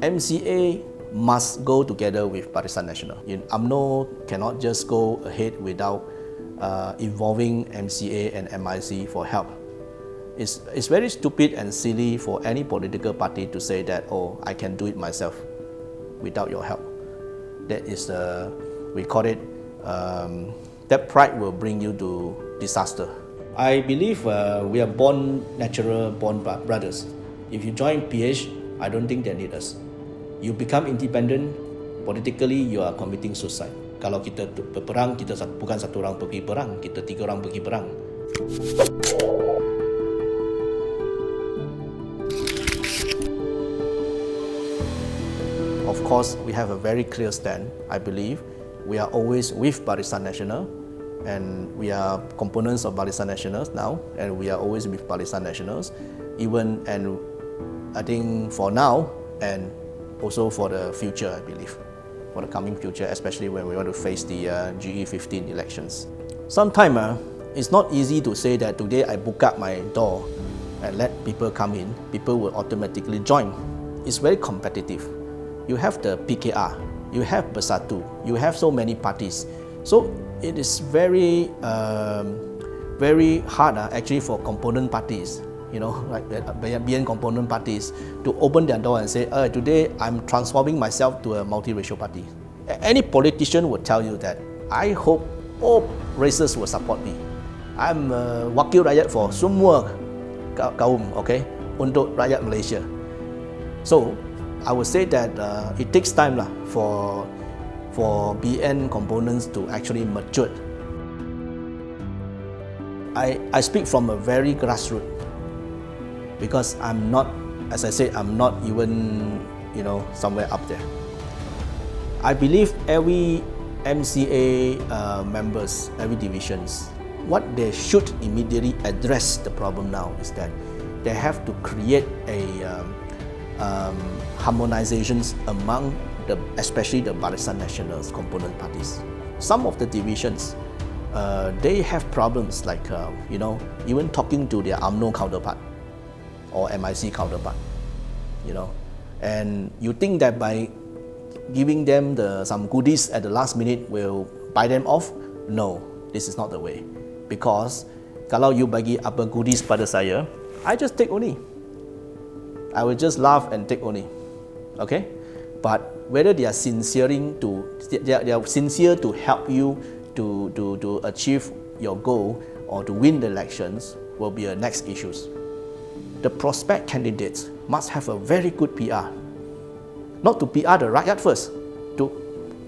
MCA must go together with Barisan Nasional. Umno cannot just go ahead without involving MCA and MIC for help. It's very stupid and silly for any political party to say that, oh, I can do it myself without your help. That is, we call it, that pride will bring you to disaster. I believe we are natural born brothers. If you join PH, I don't think they need us. You become independent, politically you are committing suicide. Kalau kita berperang, kita bukan satu orang pergi perang, kita 3 orang pergi perang. Of course, we have a very clear stand. I believe we are always with Barisan Nasional, and we are components of Barisan Nasional now, and we are always with Barisan Nasionals, and I think for now and also for the future, I believe, for the coming future, especially when we want to face the GE15 elections. Sometimes it's not easy to say that today I book up my door and let people come in, people will automatically join. It's very competitive. You have the PKR, you have Bersatu, you have so many parties. So it is very hard actually for component parties, like being component parties, to open their door and say, today I'm transforming myself to a multiracial party. Any politician would tell you that, I hope all races will support me. I'm wakil rakyat for semua kaum, okay, untuk rakyat Malaysia. So I would say that it takes time for BN components to actually mature. I speak from a very grassroots, because I'm not, as I said, I'm not even somewhere up there. I believe every MCA members, every divisions, what they should immediately address the problem now is that they have to create a harmonizations among especially the Barisan Nasional's component parties. Some of the divisions, they have problems like, even talking to their Umno counterpart or MIC counterpart, and you think that by giving them some goodies at the last minute will buy them off? No, this is not the way. Because kalau you bagi apa goodies pada saya, I just take only. I will just laugh and take only, okay? But whether they are sincere to help you to achieve your goal or to win the elections will be a next issues. The prospect candidates must have a very good PR. Not to PR the rakyat first, to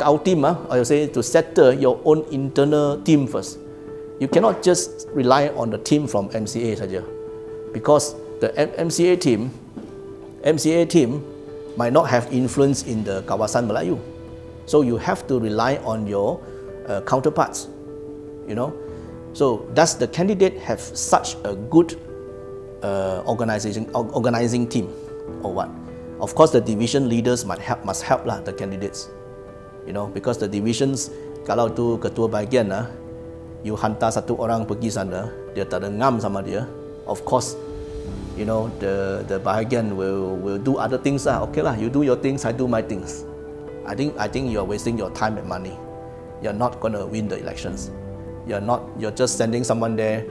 our team, or you say to settle your own internal team first. You cannot just rely on the team from MCA saja, because the MCA team might not have influence in the kawasan Melayu. So you have to rely on your counterparts, So does the candidate have such a good organizing team or what? Of course, the division leaders must help the candidates, because the divisions, kalau tu ketua bahagian you hantar satu orang pergi sana, dia tak ada ngam sama dia, of course, the bahagian will do other things Okay you do your things, I do my things. I think you are wasting your time and money. You're not going to win the elections. You're just sending someone there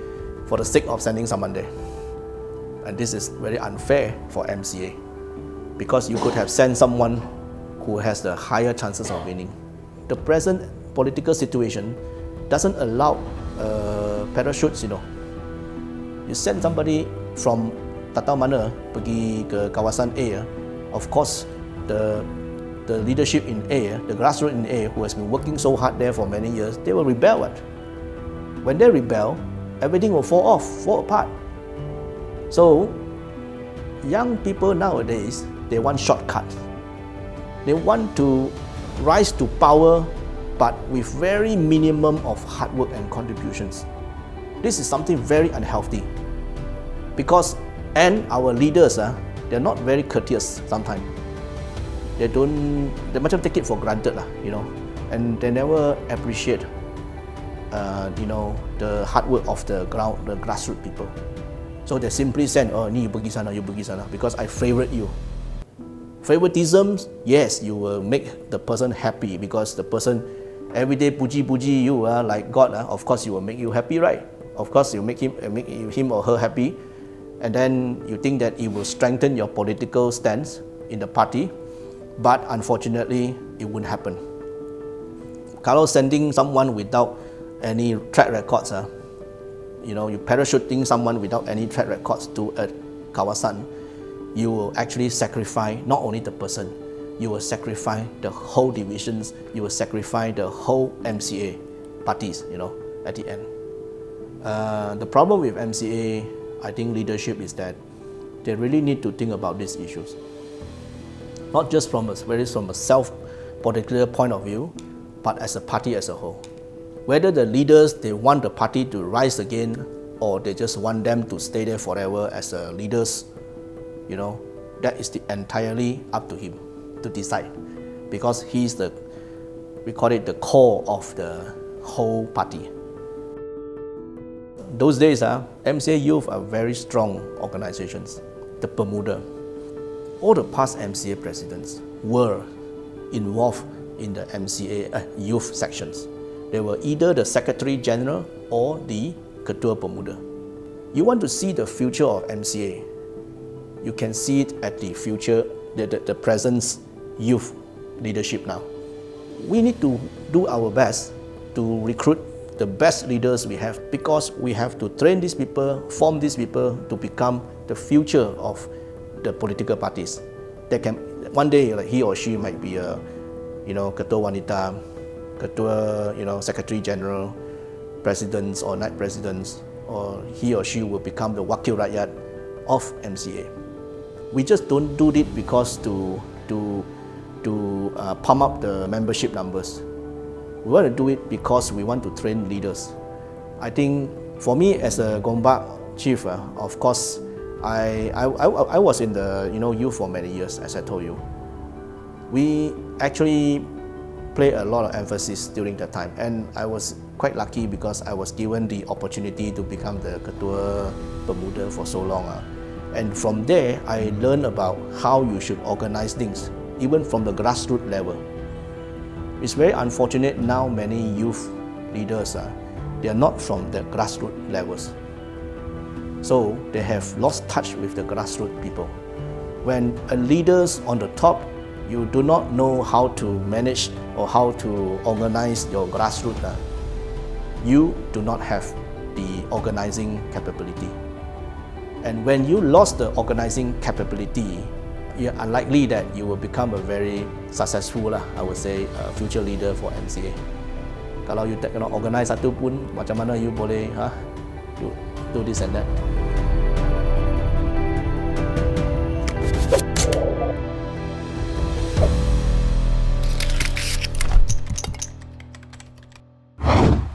for the sake of sending someone there. And this is very unfair for MCA, because you could have sent someone who has the higher chances of winning. The present political situation doesn't allow parachutes, You send somebody from tak tahu mana pergi ke kawasan A, of course the leadership in A, the grassroots in A, who has been working so hard there for many years, they will rebel. When they rebel, everything will fall apart. So young people nowadays, they want shortcuts. They want to rise to power, but with very minimum of hard work and contributions. This is something very unhealthy, because our leaders, they're not very courteous sometimes. They macam take it for granted and they never appreciate the hard work of the grassroots people. So they simply send, you pergi sana, because I favorite you. Favoritism, yes, you will make the person happy because the person every day puji you like God. Of course, you will make you happy, right? Of course, you make him or her happy, and then you think that it will strengthen your political stance in the party. But unfortunately, it won't happen. Kalau sending someone without any track records, you parachuting someone without any track records to a kawasan, you will actually sacrifice not only the person, you will sacrifice the whole divisions, you will sacrifice the whole MCA parties, at the end. The problem with MCA, I think leadership is that they really need to think about these issues. Not just from a self-particular point of view, but as a party as a whole. Whether the leaders, they want the party to rise again, or they just want them to stay there forever as leaders, that is entirely up to him to decide, because he's we call it the core of the whole party. Those days, MCA youth are very strong organizations, the Pemuda. All the past MCA presidents were involved in the MCA youth sections. They were either the Secretary General or the Ketua Pemuda. You want to see the future of MCA, you can see it at the future, the present youth leadership now. We need to do our best to recruit the best leaders we have, because we have to train these people, form these people to become the future of the political parties. They can one day, like he or she might be a Ketua Wanita, Ketua, Secretary General, Presidents or Night Presidents, or he or she will become the Wakil Rakyat of MCA. We just don't do it because to pump up the membership numbers. We want to do it because we want to train leaders. I think for me as a Gombak chief, of course, I was in the youth for many years, as I told you. We actually play a lot of emphasis during that time, and I was quite lucky because I was given the opportunity to become the Ketua Pemuda for so long. And from there, I learned about how you should organize things, even from the grassroots level. It's very unfortunate now many youth leaders, they are not from the grassroots levels. So they have lost touch with the grassroots people. When a leader's on the top, you do not know how to manage or how to organize your grassroots. You do not have the organizing capability. And when you lost the organizing capability, it's unlikely that you will become a very successful, I would say, future leader for MCA. Kalau you tak kena organize satu pun, macam mana you boleh do this and that.